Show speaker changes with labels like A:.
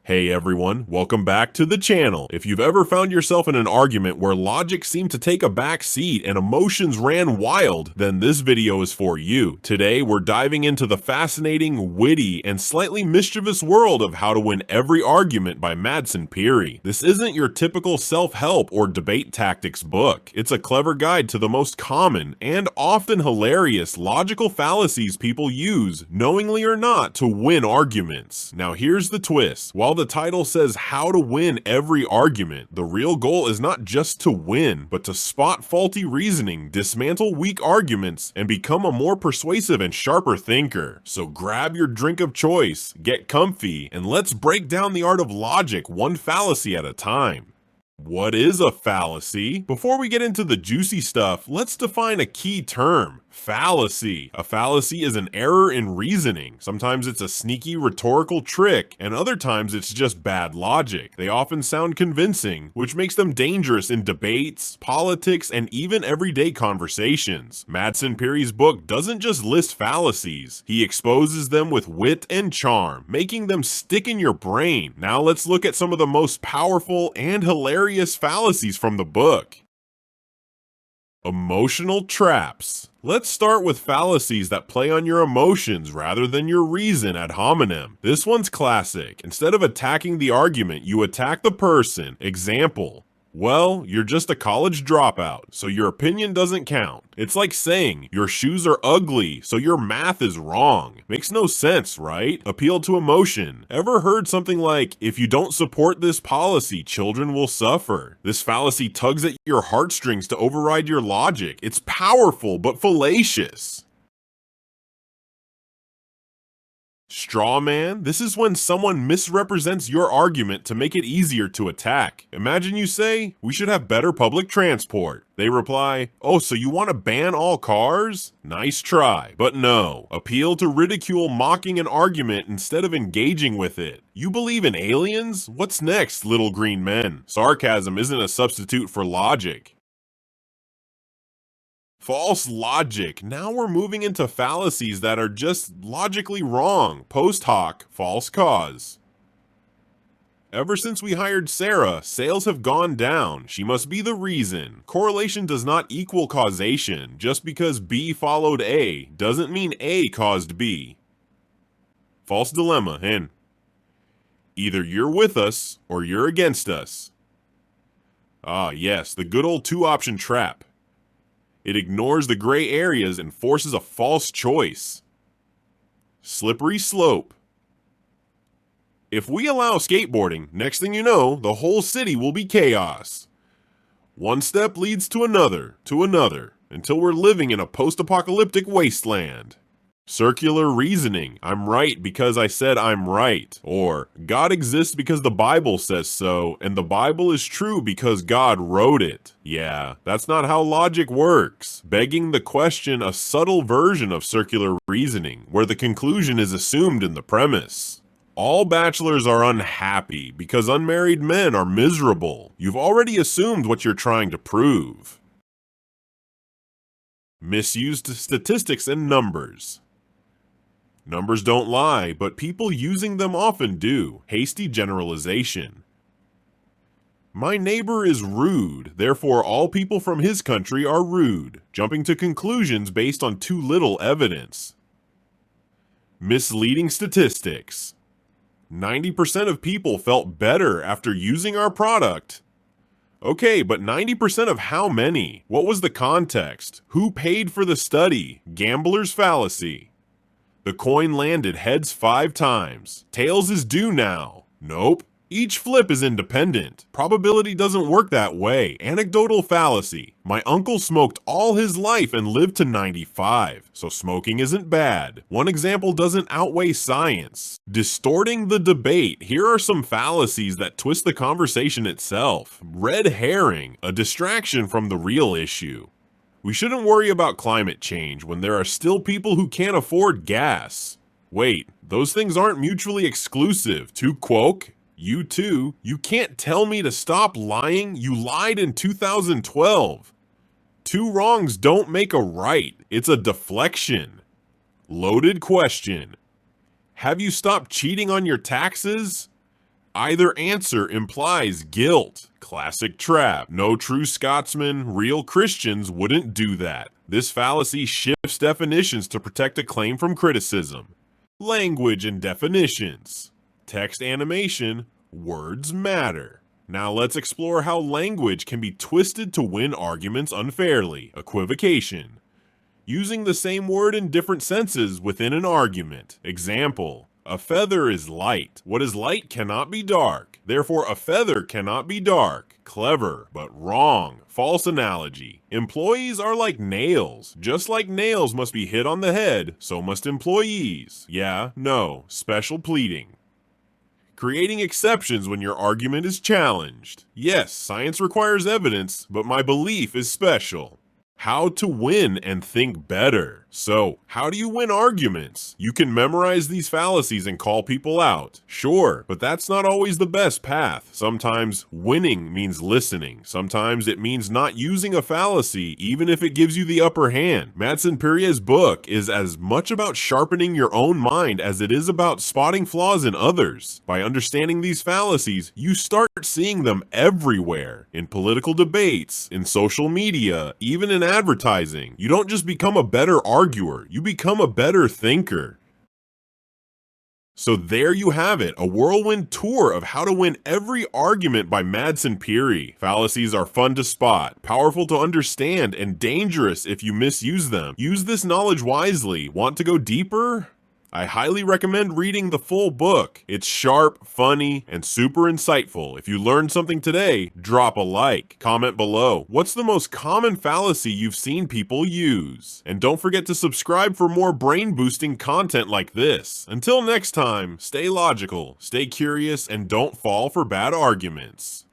A: Hey everyone, welcome back to the channel. If you've ever found yourself in an argument where logic seemed to take a back seat and emotions ran wild, then this video is for you. Today we're diving into the fascinating, witty, and slightly mischievous world of How to Win Every Argument by Madsen Pirie. This isn't your typical self-help or debate tactics book. It's a clever guide to the most common and often hilarious logical fallacies people use, knowingly or not, to win arguments. Now here's the twist. While the title says how to win every argument, the real goal is not just to win, but to spot faulty reasoning, dismantle weak arguments, and become a more persuasive and sharper thinker. So grab your drink of choice, get comfy, and let's break down the art of logic one fallacy at a time. What is a fallacy? Before we get into the juicy stuff, let's define a key term. Fallacy. A fallacy is an error in reasoning. Sometimes it's a sneaky rhetorical trick, and other times it's just bad logic. They often sound convincing, which makes them dangerous in debates, politics, and even everyday conversations. Madsen Pirie's book doesn't just list fallacies. He exposes them with wit and charm, making them stick in your brain. Now let's look at some of the most powerful and hilarious fallacies from the book. Emotional traps. Let's start with fallacies that play on your emotions rather than your reason ad hominem. This one's classic. Instead of attacking the argument, you attack the person. Example: well, you're just a college dropout, so your opinion doesn't count. It's like saying, your shoes are ugly, so your math is wrong. Makes no sense, right? Appeal to emotion. Ever heard something like, if you don't support this policy, children will suffer? This fallacy tugs at your heartstrings to override your logic. It's powerful, but fallacious. Straw man? This is when someone misrepresents your argument to make it easier to attack. Imagine you say, we should have better public transport. They reply, oh, so you want to ban all cars? Nice try. But no. Appeal to ridicule, mocking an argument instead of engaging with it. You believe in aliens? What's next, little green men? Sarcasm isn't a substitute for logic. False logic. Now we're moving into fallacies that are just logically wrong. Post hoc, false cause. Ever since we hired Sarah, sales have gone down. She must be the reason. Correlation does not equal causation. Just because B followed A doesn't mean A caused B. False dilemma, and either you're with us or you're against us. Ah, yes, the good old two-option trap. It ignores the gray areas and forces a false choice. Slippery slope. If we allow skateboarding, next thing you know, the whole city will be chaos. One step leads to another, until we're living in a post-apocalyptic wasteland. Circular reasoning. I'm right because I said I'm right. Or, God exists because the Bible says so, and the Bible is true because God wrote it. Yeah, that's not how logic works. Begging the question, a subtle version of circular reasoning, where the conclusion is assumed in the premise. All bachelors are unhappy because unmarried men are miserable. You've already assumed what you're trying to prove. Misused statistics and numbers. Numbers don't lie, but people using them often do. Hasty generalization. My neighbor is rude, therefore all people from his country are rude. Jumping to conclusions based on too little evidence. Misleading statistics. 90% of people felt better after using our product. Okay, but 90% of how many? What was the context? Who paid for the study? Gambler's fallacy. The coin landed heads 5 times. Tails is due now. Nope. Each flip is independent. Probability doesn't work that way. Anecdotal fallacy. My uncle smoked all his life and lived to 95, so smoking isn't bad. One example doesn't outweigh science. Distorting the debate. Here are some fallacies that twist the conversation itself. Red herring, a distraction from the real issue. We shouldn't worry about climate change when there are still people who can't afford gas. Wait, those things aren't mutually exclusive. To quote, you too, you can't tell me to stop lying. You lied in 2012. Two wrongs don't make a right. It's a deflection. Loaded question. Have you stopped cheating on your taxes? Either answer implies guilt. Classic trap. No true Scotsman, real Christians wouldn't do that. This fallacy shifts definitions to protect a claim from criticism. Language and definitions. Text animation. Words matter. Now let's explore how language can be twisted to win arguments unfairly. Equivocation. Using the same word in different senses within an argument. Example. A feather is light. What is light cannot be dark. Therefore, a feather cannot be dark. Clever, but wrong. False analogy. Employees are like nails. Just like nails must be hit on the head, so must employees. Yeah, no. Special pleading. Creating exceptions when your argument is challenged. Yes, science requires evidence, but my belief is special. How to win and think better. So, how do you win arguments? You can memorize these fallacies and call people out. Sure, but that's not always the best path. Sometimes winning means listening. Sometimes it means not using a fallacy, even if it gives you the upper hand. Madsen Pirie's book is as much about sharpening your own mind as it is about spotting flaws in others. By understanding these fallacies, you start seeing them everywhere. In political debates, in social media, even in advertising. You don't just become a better arguer, you become a better thinker. So there you have it, a whirlwind tour of how to win every argument by Madsen Pirie. Fallacies are fun to spot, powerful to understand, and dangerous if you misuse them. Use this knowledge wisely. Want to go deeper? I highly recommend reading the full book. It's sharp, funny, and super insightful. If you learned something today, drop a like. Comment below. What's the most common fallacy you've seen people use? And don't forget to subscribe for more brain-boosting content like this. Until next time, stay logical, stay curious, and don't fall for bad arguments.